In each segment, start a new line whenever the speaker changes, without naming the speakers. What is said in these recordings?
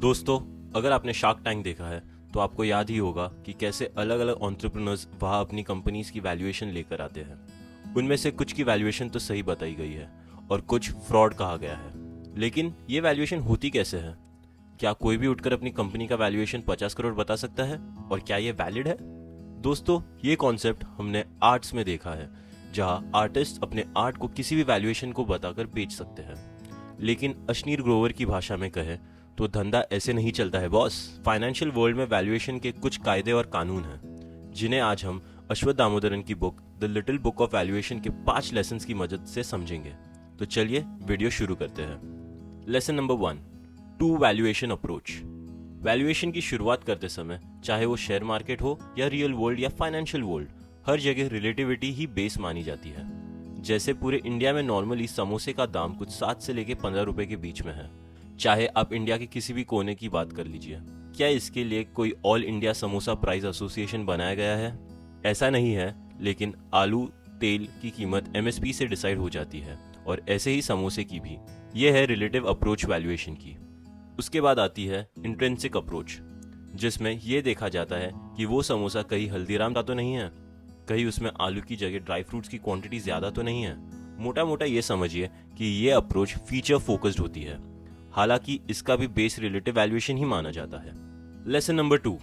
दोस्तों, अगर आपने शार्क टैंक देखा है तो आपको याद ही होगा कि कैसे अलग अलग एंटरप्रेन्योर्स वहाँ अपनी कंपनीज की वैल्यूएशन लेकर आते हैं। उनमें से कुछ की वैल्यूएशन तो सही बताई गई है और कुछ फ्रॉड कहा गया है। लेकिन ये वैल्यूएशन होती कैसे है? क्या कोई भी उठकर अपनी कंपनी का वैल्यूएशन 50 करोड़ बता सकता है? और क्या ये वैलिड है? दोस्तों, ये कॉन्सेप्ट हमने आर्ट्स में देखा है, जहाँ आर्टिस्ट अपने आर्ट को किसी भी वैल्यूएशन को बताकर बेच सकते हैं। लेकिन अश्नीर ग्रोवर की भाषा में कहे तो धंधा ऐसे नहीं चलता है बॉस। फाइनेंशियल वर्ल्ड में वैल्यूएशन के कुछ कायदे और कानून हैं, जिन्हें आज हम अश्वत्थ दामोदरन की book the little book of valuation के 5 लेसन्स की मदद से समझेंगे। तो चलिए वीडियो शुरू करते हैं। Lesson number 1, to valuation approach. Valuation की शुरुआत करते समय, चाहे वो शेयर मार्केट हो या रियल वर्ल्ड या फाइनेंशियल वर्ल्ड, हर जगह रिलेटिविटी ही बेस मानी जाती है। जैसे पूरे इंडिया में नॉर्मली समोसे का दाम कुछ 7 से लेके 15 रुपए के बीच में है, चाहे आप इंडिया के किसी भी कोने की बात कर लीजिए। क्या इसके लिए कोई all India samosa price association बनाया गया है? ऐसा नहीं है, लेकिन आलू तेल की कीमत एमएसपी से डिसाइड हो जाती है, और ऐसे ही समोसे की भी। यह है रिलेटिव अप्रोच वैल्यूएशन की। उसके बाद आती है इंट्रिंसिक अप्रोच, जिसमें यह देखा जाता है कि वो समोसा कहीं हल्दीराम का तो नहीं है, कहीं उसमें आलू की जगह ड्राई फ्रूट्स की क्वांटिटी ज्यादा तो नहीं है। मोटा मोटा ये समझिए कि ये अप्रोच फीचर फोकस्ड होती है, हालांकि इसका भी बेस रिलेटिव वैल्यूएशन ही माना जाता है। Lesson number 2,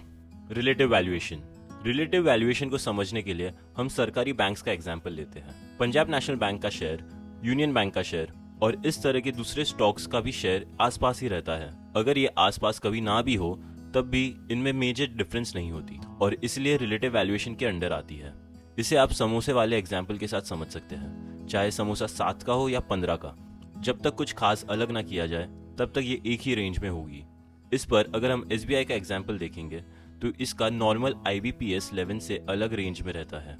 relative valuation. Relative valuation को समझने के लिए हम सरकारी बैंक्स का एग्जांपल लेते हैं। पंजाब नेशनल बैंक का शेयर, यूनियन बैंक का शेयर और इस तरह के दूसरे स्टॉक्स का भी शेयर आसपास ही रहता है। अगर ये आसपास कभी ना भी हो तब भी इनमें मेजर डिफरेंस नहीं होती, और इसलिए रिलेटिव वैल्यूएशन के अंडर आती है। इसे आप समोसे वाले एग्जाम्पल के साथ समझ सकते हैं। चाहे समोसा 7 का हो या 15 का, जब तक कुछ खास अलग ना किया जाए तब तक ये एक ही रेंज में होगी। इस पर अगर हम एसबीआई का एग्जाम्पल देखेंगे तो इसका नॉर्मल आईबीपीएस 11 से अलग रेंज में रहता है।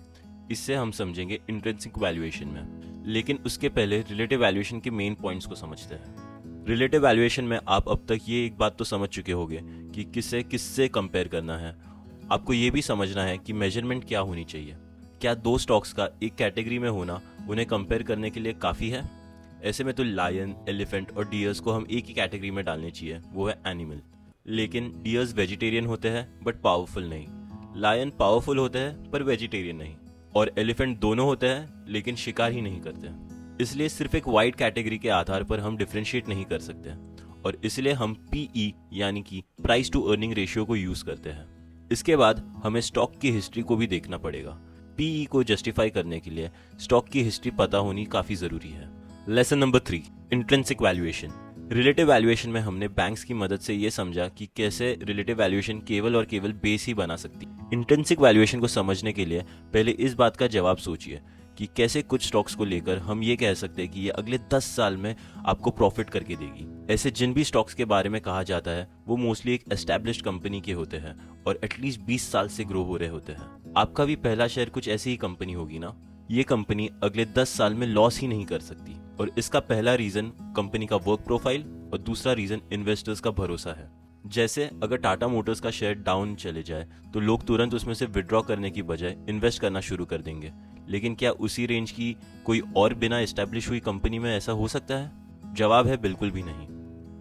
इससे हम समझेंगे इंट्रिंसिक वैल्यूएशन में। लेकिन उसके पहले रिलेटिव वैल्यूएशन के मेन पॉइंट्स को समझते हैं। रिलेटिव वैल्यूएशन में आप अब तक ये एक बात तो समझ चुके होंगे कि किसे किससे कंपेयर करना है। आपको ये भी समझना है कि मेजरमेंट क्या होनी चाहिए। क्या 2 स्टॉक्स का एक कैटेगरी में होना उन्हें कंपेयर करने के लिए काफ़ी है? ऐसे में तो लायन, एलिफेंट और डियर्स को हम एक ही कैटेगरी में डालने चाहिए, वो है एनिमल। लेकिन डियर्स वेजिटेरियन होते हैं बट पावरफुल नहीं, लायन पावरफुल होते हैं पर वेजिटेरियन नहीं, और एलिफेंट दोनों होते हैं लेकिन शिकार ही नहीं करते। इसलिए सिर्फ एक वाइड कैटेगरी के आधार पर हम डिफ्रेंशिएट नहीं कर सकते, और इसलिए हम पीई यानी कि प्राइस टू अर्निंग रेशियो को यूज करते हैं। इसके बाद हमें स्टॉक की हिस्ट्री को भी देखना पड़ेगा। पीई को जस्टिफाई करने के लिए स्टॉक की हिस्ट्री पता होनी काफी जरूरी है। Lesson number 3, intrinsic valuation. Relative valuation में हमने बैंक्स की मदद से ये समझा कि कैसे रिलेटिव वैल्यूएशन केवल और केवल बेस ही बना सकती। इंट्रिंसिक वैल्यूएशन को समझने के लिए पहले इस बात का जवाब सोचिए कि कैसे कुछ स्टॉक्स को लेकर हम ये कह सकते हैं कि ये अगले 10 साल में आपको प्रॉफिट करके देगी। ऐसे जिन भी स्टॉक्स के बारे में कहा जाता है वो मोस्टली एक एस्टैब्लिश्ड कंपनी के होते हैं और एटलीस्ट 20 साल से ग्रो हो रहे होते हैं। आपका भी पहला शेयर कुछ ऐसी ही कंपनी होगी ना। ये कंपनी अगले 10 साल में लॉस ही नहीं कर सकती, और इसका पहला रीजन कंपनी का वर्क प्रोफाइल और दूसरा रीजन इन्वेस्टर्स का भरोसा है। जैसे अगर टाटा मोटर्स का शेयर डाउन चले जाए तो लोग तुरंत उसमें से विड्रॉ करने की बजाय इन्वेस्ट करना शुरू कर देंगे। लेकिन क्या उसी रेंज की कोई और बिना एस्टैब्लिश हुई कंपनी में ऐसा हो सकता है? जवाब है बिल्कुल भी नहीं।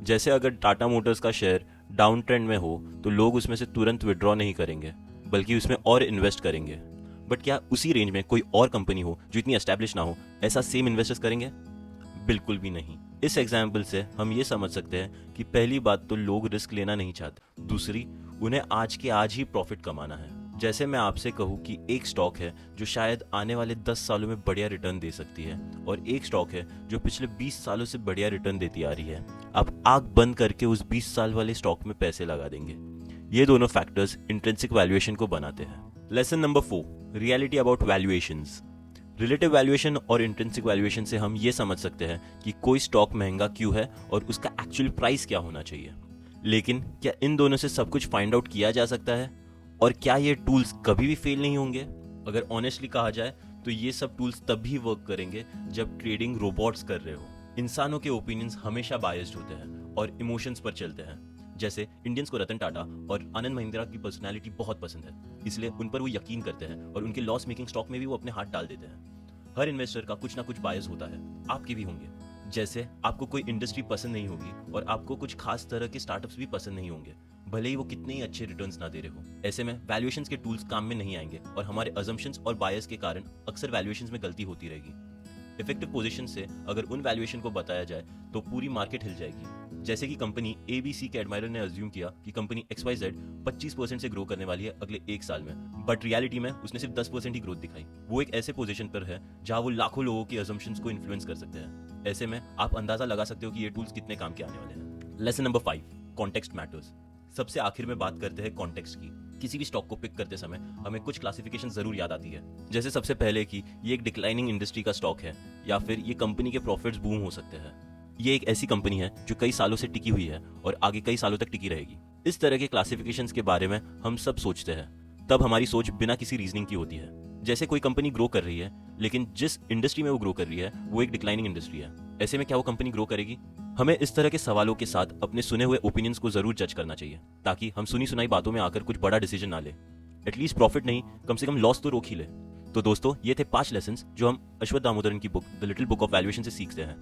जैसे अगर टाटा मोटर्स का शेयर डाउन ट्रेंड में हो तो लोग उसमें से तुरंत विड्रॉ नहीं करेंगे, बल्कि उसमें और इन्वेस्ट करेंगे। बट क्या उसी रेंज में कोई और कंपनी हो जो इतनी एस्टैब्लिश ना हो, ऐसा सेम इन्वेस्टर्स करेंगे? बिल्कुल भी नहीं। इस एग्जाम्पल से हम ये समझ सकते हैं कि पहली बात तो लोग रिस्क लेना नहीं चाहते, दूसरी उन्हें आज के आज ही प्रॉफिट कमाना है। जैसे मैं आपसे कहूँ कि एक स्टॉक है जो शायद आने वाले 10 सालों में बढ़िया रिटर्न दे सकती है, और एक स्टॉक है जो पिछले 20 सालों से बढ़िया रिटर्न देती आ रही है। आप आंख बंद करके उस 20 साल वाले स्टॉक में पैसे लगा देंगे। ये दोनों फैक्टर्स इंट्रिंसिक वैल्यूएशन को बनाते हैं। Lesson number 4, reality about valuations. Relative valuation और इंट्रिंसिक वैल्यूएशन से हम ये समझ सकते हैं कि कोई स्टॉक महंगा क्यों है और उसका एक्चुअल प्राइस क्या होना चाहिए। लेकिन क्या इन दोनों से सब कुछ फाइंड आउट किया जा सकता है? और क्या ये टूल्स कभी भी फेल नहीं होंगे? अगर ऑनेस्टली कहा जाए तो ये सब टूल्स तब भी वर्क करेंगे जब ट्रेडिंग रोबोट्स कर रहे हो। इंसानों के ओपिनियंस हमेशा बायस्ड होते हैं और इमोशंस पर चलते हैं। जैसे इंडियंस को रतन टाटा और आनंद महिंद्रा की पर्सनालिटी बहुत पसंद है, इसलिए उन पर वो यकीन करते हैं और उनके लॉस मेकिंग स्टॉक में भी वो अपने हाथ डाल देते हैं। हर इन्वेस्टर का कुछ ना कुछ बायस होता है, आपके भी होंगे। जैसे आपको कोई इंडस्ट्री पसंद नहीं होगी और आपको कुछ खास तरह के स्टार्टअप्स भी पसंद नहीं होंगे, भले ही वो कितने ही अच्छे रिटर्न्स ना दे रहे हो। ऐसे में वैल्यूएशंस के टूल्स काम में नहीं आएंगे और हमारे अजम्पशंस और बायस के कारण अक्सर वैल्यूएशंस में गलती होती रहेगी। इफेक्टिव पोजीशन से अगर उन वैल्यूएशन को बताया जाए तो पूरी मार्केट हिल जाएगी। जैसे कि कंपनी ABC के एडमायरर ने अज्यूम किया कि कंपनी XYZ 25% से ग्रो करने वाली है अगले 1 साल में, बट रियलिटी में उसने सिर्फ 10% ही ग्रोथ दिखाई। वो एक ऐसे पोजीशन पर है जहां वो लाखों लोगों की अजम्पशंस को इन्फ्लुएंस कर सकते हैं। ऐसे में आप अंदाजा लगा सकते हो कि ये टूल्स कितने काम के आने वाले हैं। Lesson number 5, context matters. सबसे आखिर में बात करते हैं कॉन्टेक्स्ट की। किसी भी स्टॉक को पिक करते समय हमें कुछ क्लासिफिकेशन जरूर याद आती है, जैसे सबसे पहले कि ये एक डिक्लाइनिंग इंडस्ट्री का स्टॉक है या फिर ये कंपनी के प्रॉफिट्स बूम हो सकते हैं। ये एक ऐसी कंपनी है जो कई सालों से टिकी हुई है और आगे कई सालों तक टिकी रहेगी। इस तरह के क्लासिफिकेशंस के बारे में हम सब सोचते हैं, तब हमारी सोच बिना किसी रीजनिंग की होती है। जैसे कोई कंपनी ग्रो कर रही है लेकिन जिस इंडस्ट्री में वो ग्रो कर रही है वो एक डिक्लाइनिंग इंडस्ट्री है, ऐसे में क्या वो कंपनी ग्रो करेगी? हमें इस तरह के सवालों के साथ अपने सुने हुए ओपिनियंस को जरूर जज करना चाहिए, ताकि हम सुनी सुनाई बातों में आकर कुछ बड़ा डिसीजन ना ले। एटलीस्ट प्रॉफिट नहीं, कम से कम लॉस तो रोक ही ले। तो दोस्तों, ये थे 5 लेसन्स जो हम अश्वत्थ दामोदरन की book the little book of valuation से सीखते हैं।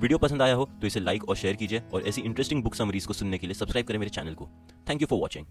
वीडियो पसंद आया हो तो इसे लाइक और शेयर कीजिए और ऐसी इंटरेस्टिंग बुक समरीज को सुनने के लिए सब्सक्राइब करें मेरे चैनल को। Thank you for watching.